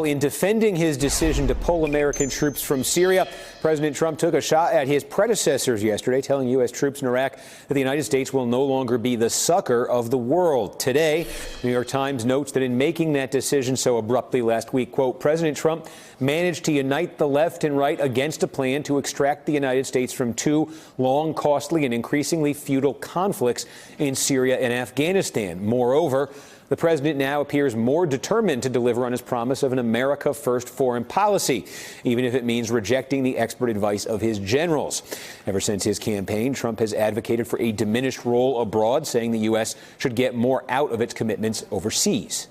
In defending his decision to pull American troops from Syria, President Trump took a shot at his predecessors yesterday, telling U.S. troops in Iraq that the United States will no longer be the sucker of the world. Today, the New York Times notes that in making that decision so abruptly last week, quote, President Trump managed to unite the left and right against a plan to extract the United States from two long, costly, and increasingly futile conflicts in Syria and Afghanistan. Moreover, the president now appears more determined to deliver on his promise of an America First foreign policy, even if it means rejecting the expert advice of his generals. Ever since his campaign, Trump has advocated for a diminished role abroad, saying the U.S. should get more out of its commitments overseas.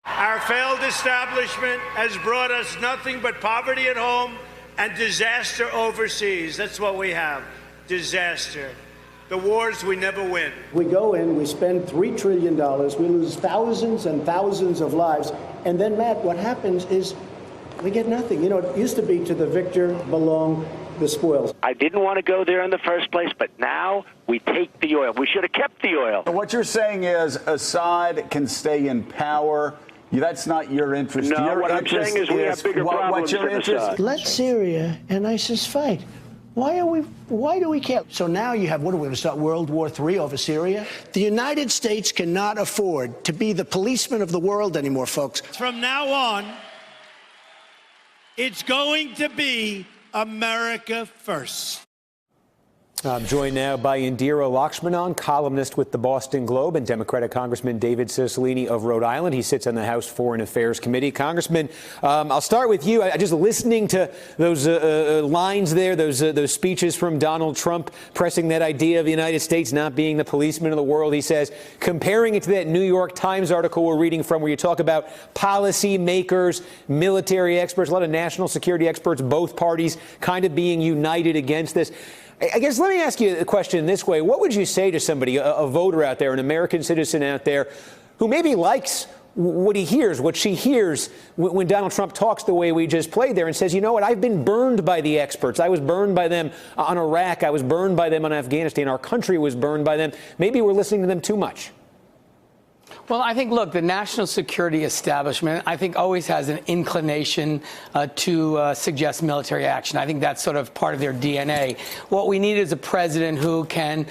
Our failed establishment has brought us nothing but poverty at home and disaster overseas. That's what we have, disaster. The wars we never win. We go in, we spend $3 trillion, we lose thousands and thousands of lives, and then, Matt, what happens is we get nothing. You know, it used to be to the victor belong the spoils. I didn't want to go there in the first place, but now we take the oil. We should have kept the oil. What you're saying is Assad can stay in power. That's not your interest. No, your what interest I'm saying is we have bigger problems. What's your interest? Let Syria and ISIS fight. Why do we care? So now you have, what are we going to start, World War III over Syria? The United States cannot afford to be the policeman of the world anymore, folks. From now on, it's going to be America First. I'm joined now by Indira Lakshmanan, columnist with the Boston Globe, and Democratic Congressman David Cicilline of Rhode Island. He sits on the House Foreign Affairs Committee. Congressman, I'll start with you. Just listening to those lines there, those speeches from Donald Trump pressing that idea of the United States not being the policeman of the world. He says, comparing it to that New York Times article we're reading from, where you talk about policy makers, military experts, a lot of national security experts, both parties kind of being united against this. I guess let me ask you a question this way. What would you say to somebody, a voter out there, an American citizen out there, who maybe likes what he hears, what she hears when Donald Trump talks the way we just played there and says, you know what, I've been burned by the experts. I was burned by them on Iraq. I was burned by them on Afghanistan. Our country was burned by them. Maybe we're listening to them too much. Well, I think, look, the national security establishment, I think, always has an inclination to suggest military action. I think that's sort of part of their DNA. What we need is a president who can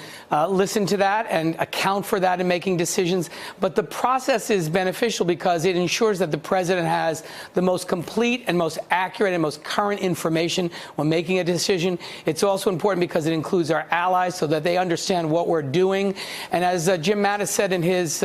listen to that and account for that in making decisions. But the process is beneficial because it ensures that the president has the most complete and most accurate and most current information when making a decision. It's also important because it includes our allies so that they understand what we're doing. And as Jim Mattis said in his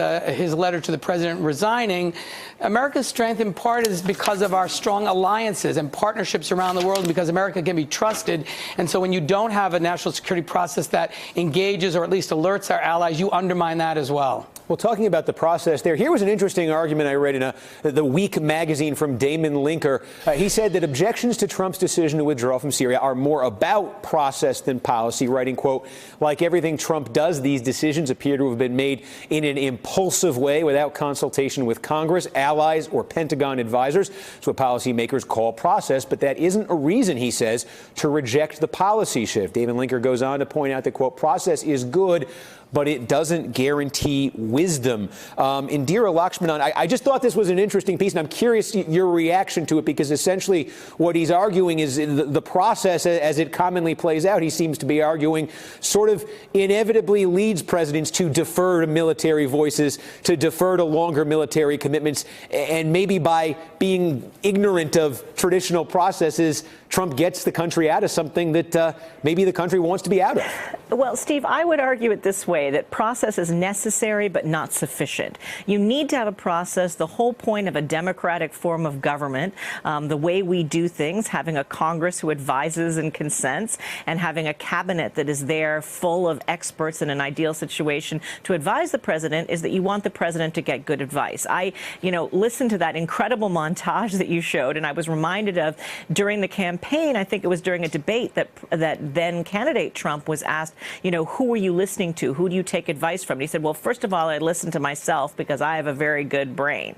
letter to the president resigning, America's strength in part is because of our strong alliances and partnerships around the world, because America can be trusted. And so when you don't have a national security process that engages or at least alerts our allies, you undermine that as well. Well, talking about the process there, here was an interesting argument I read in The Week magazine from Damon Linker. He said that objections to Trump's decision to withdraw from Syria are more about process than policy, writing, quote, like everything Trump does, these decisions appear to have been made in an impulsive way without consultation with Congress, allies, or Pentagon advisors. It's what policymakers call process, but that isn't a reason, he says, to reject the policy shift. Damon Linker goes on to point out that, quote, process is good, but it doesn't guarantee wisdom. Indira Lakshmanan, I just thought this was an interesting piece, and I'm curious your reaction to it, because essentially what he's arguing is the process as it commonly plays out. He seems to be arguing sort of inevitably leads presidents to defer to military voices, to defer to longer military commitments, and maybe by being ignorant of traditional processes, Trump gets the country out of something that maybe the country wants to be out of. Well, Steve, I would argue it this way, that process is necessary but not sufficient. You need to have a process. The whole point of a democratic form of government, the way we do things, having a Congress who advises and consents, and having a cabinet that is there full of experts in an ideal situation to advise the president, is that you want the president to get good advice. I, listened to that incredible montage that you showed, and I was reminded of during the campaign, I think it was during a debate that then candidate Trump was asked, who are you listening to? Who do you take advice from? And he said, well, first of all, I listen to myself because I have a very good brain.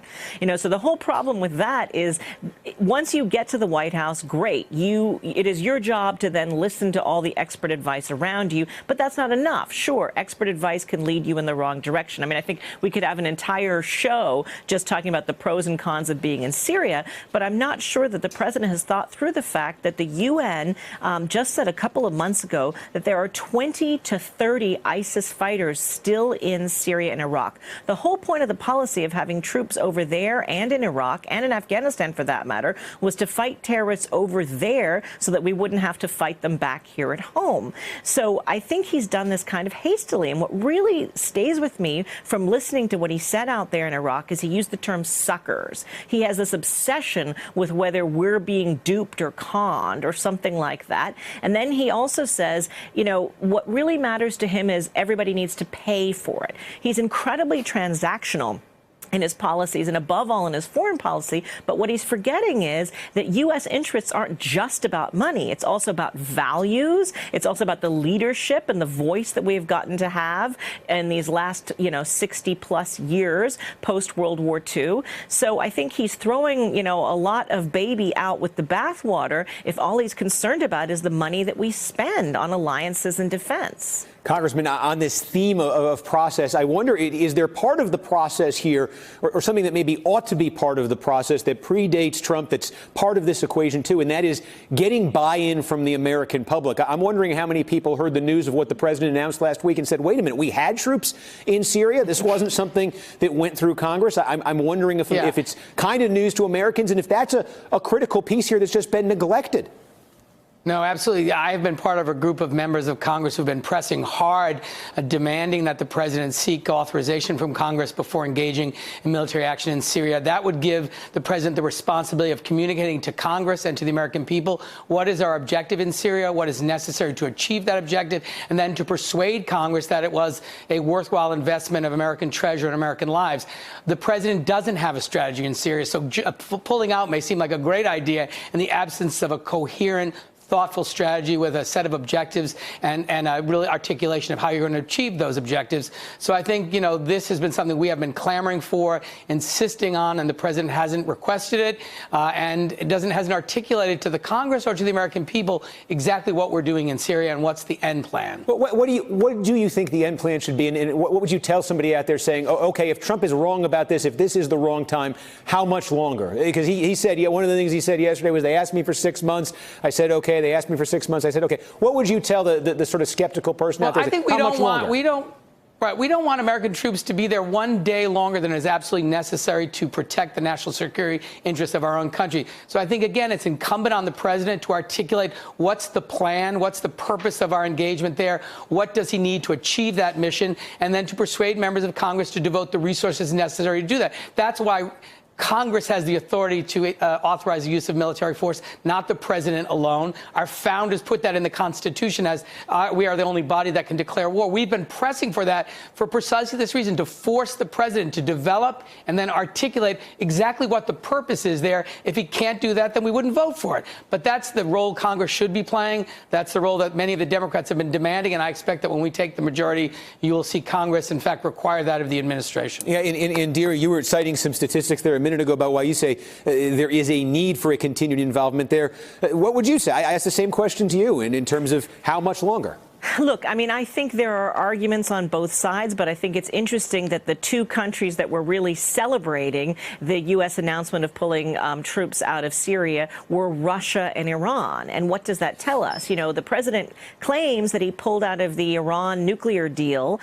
So the whole problem with that is once you get to the White House, great. It is your job to then listen to all the expert advice around you, but that's not enough. Sure, expert advice can lead you in the wrong direction. I mean, I think we could have an entire show just talking about the pros and cons of being in Syria, but I'm not sure that the president has thought through the fact that the UN just said a couple of months ago that there are 20 to 30 ISIS fighters still in Syria and Iraq. The whole point of the policy of having troops over there and in Iraq and in Afghanistan, for that matter, was to fight terrorists over there so that we wouldn't have to fight them back here at home. So I think he's done this kind of hastily. And what really stays with me from listening to what he said out there in Iraq is he used the term suckers. He has this obsession with whether we're being duped or conned or something like that. And then he also says, you know, what really matters to him is everybody needs to pay for it. He's incredibly transactional in his policies and above all in his foreign policy. But what he's forgetting is that U.S. interests aren't just about money. It's also about values. It's also about the leadership and the voice that we've gotten to have in these last, 60 plus years post World War II. So I think he's throwing, a lot of baby out with the bathwater if all he's concerned about is the money that we spend on alliances and defense. Congressman, on this theme of process, I wonder, is there part of the process here or something that maybe ought to be part of the process that predates Trump that's part of this equation, too, and that is getting buy-in from the American public? I'm wondering how many people heard the news of what the president announced last week and said, wait a minute, we had troops in Syria? This wasn't something that went through Congress? I'm wondering if it's kind of news to Americans and if that's a critical piece here that's just been neglected. No, absolutely. I have been part of a group of members of Congress who've been pressing hard, demanding that the president seek authorization from Congress before engaging in military action in Syria. That would give the president the responsibility of communicating to Congress and to the American people what is our objective in Syria, what is necessary to achieve that objective, and then to persuade Congress that it was a worthwhile investment of American treasure and American lives. The president doesn't have a strategy in Syria, so pulling out may seem like a great idea in the absence of a coherent, thoughtful strategy with a set of objectives and a really articulation of how you're going to achieve those objectives. So I think, this has been something we have been clamoring for, insisting on, and the president hasn't requested it, and hasn't articulated to the Congress or to the American people exactly what we're doing in Syria and what's the end plan. What do you think the end plan should be? And what would you tell somebody out there saying, oh, okay, if Trump is wrong about this, if this is the wrong time, how much longer? Because he said, one of the things he said yesterday was they asked me for 6 months. I said, okay. They asked me for 6 months. I said, okay. What would you tell the sort of skeptical person out there? I think we don't want American troops to be there one day longer than is absolutely necessary to protect the national security interests of our own country. So I think, again, it's incumbent on the president to articulate what's the plan, what's the purpose of our engagement there, what does he need to achieve that mission, and then to persuade members of Congress to devote the resources necessary to do that. That's why Congress has the authority to authorize the use of military force, not the president alone. Our founders put that in the Constitution as we are the only body that can declare war. We've been pressing for that for precisely this reason, to force the president to develop and then articulate exactly what the purpose is there. If he can't do that, then we wouldn't vote for it. But that's the role Congress should be playing. That's the role that many of the Democrats have been demanding, and I expect that when we take the majority, you will see Congress, in fact, require that of the administration. Yeah, Indira, you were citing some statistics there a minute ago about why you say there is a need for a continued involvement there. What would you say? I asked the same question to you in terms of how much longer. Look, I think there are arguments on both sides, but I think it's interesting that the two countries that were really celebrating the U.S. announcement of pulling troops out of Syria were Russia and Iran. And what does that tell us? The president claims that he pulled out of the Iran nuclear deal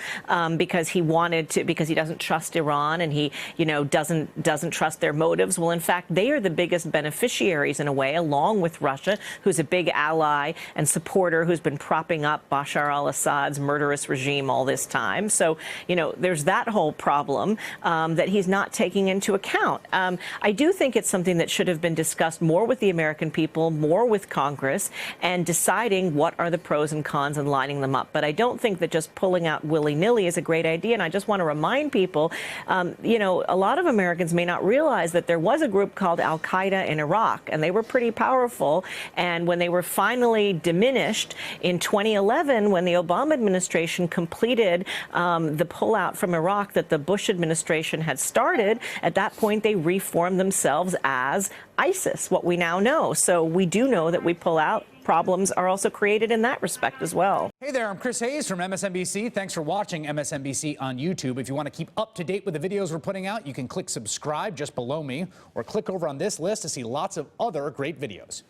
because he doesn't trust Iran and he, doesn't trust their motives. Well, in fact, they are the biggest beneficiaries in a way, along with Russia, who's a big ally and supporter who's been propping up Bashar al-Assad's murderous regime all this time. So, there's that whole problem that he's not taking into account. I do think it's something that should have been discussed more with the American people, more with Congress, and deciding what are the pros and cons and lining them up. But I don't think that just pulling out willy-nilly is a great idea. And I just want to remind people, a lot of Americans may not realize that there was a group called Al-Qaeda in Iraq, and they were pretty powerful. And when they were finally diminished in 2011, 2011, when the Obama administration completed the pullout from Iraq that the Bush administration had started, at that point they reformed themselves as ISIS, what we now know. So we do know that we pull out. Problems are also created in that respect as well. Hey there, I'm Chris Hayes from MSNBC. Thanks for watching MSNBC on YouTube. If you want to keep up to date with the videos we're putting out, you can click subscribe just below me or click over on this list to see lots of other great videos.